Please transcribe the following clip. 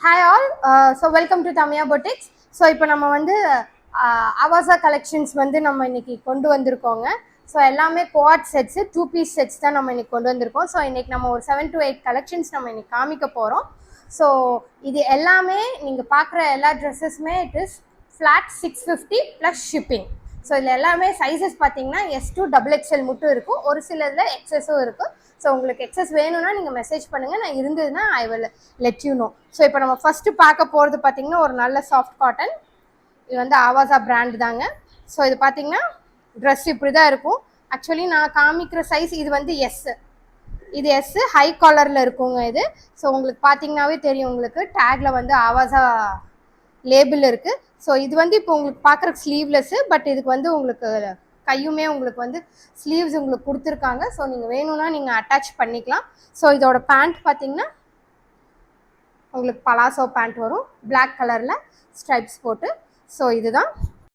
Hi all, so welcome to Tamiya Boutiques. So இப்போ நம்ம வந்து அவாசா கலெக்ஷன்ஸ் வந்து நம்ம இன்னைக்கு கொண்டு வந்திருக்கோங்க. ஸோ எல்லாமே கோஆட் செட்ஸு 2 பீஸ் செட்ஸ் தான் நம்ம இன்னைக்கு கொண்டு வந்திருக்கோம். ஸோ இன்னைக்கு நம்ம ஒரு 7 to 8 கலெக்ஷன்ஸ் நம்ம இன்னைக்கு காமிக்க போகிறோம். ஸோ இது எல்லாமே நீங்கள் பார்க்குற எல்லா ட்ரெஸ்ஸஸுமே it is flat 650 plus shipping. So இதில் எல்லாமே சைஸஸ் பார்த்தீங்கன்னா S2 XXL மட்டும் இருக்கும், ஒரு சிலதில் எக்ஸஸும் இருக்கும். ஸோ உங்களுக்கு எக்ஸஸ் வேணும்னா நீங்கள் மெசேஜ் பண்ணுங்கள், நான் இருந்ததுன்னா I will let you know. So இப்போ நம்ம ஃபஸ்ட்டு பார்க்க போகிறது பார்த்தீங்கன்னா ஒரு நல்ல சாஃப்ட் காட்டன். இது வந்து ஆவாசா பிராண்ட் தாங்க. ஸோ இது பார்த்தீங்கன்னா ட்ரெஸ் இப்படி தான் இருக்கும். ஆக்சுவலி நான் காமிக்கிற சைஸ் இது வந்து எஸ், இது எஸ் ஹை காலரில் இருக்குங்க இது. ஸோ உங்களுக்கு பார்த்தீங்கன்னாவே தெரியும், உங்களுக்கு டேக்கில் வந்து ஆவாசா லேபிள் இருக்குது. ஸோ இது வந்து இப்போ உங்களுக்கு பார்க்குற ஸ்லீவ்லெஸ்ஸு, பட் இதுக்கு வந்து உங்களுக்கு கையுமே உங்களுக்கு வந்து ஸ்லீவ்ஸ் உங்களுக்கு கொடுத்துருக்காங்க. ஸோ நீங்கள் வேணும்னா நீங்கள் அட்டாச் பண்ணிக்கலாம். ஸோ இதோட பேண்ட் பார்த்தீங்கன்னா உங்களுக்கு பலாசோ பேண்ட் வரும், பிளாக் கலரில் ஸ்ட்ரைப்ஸ் போட்டு. ஸோ இதுதான்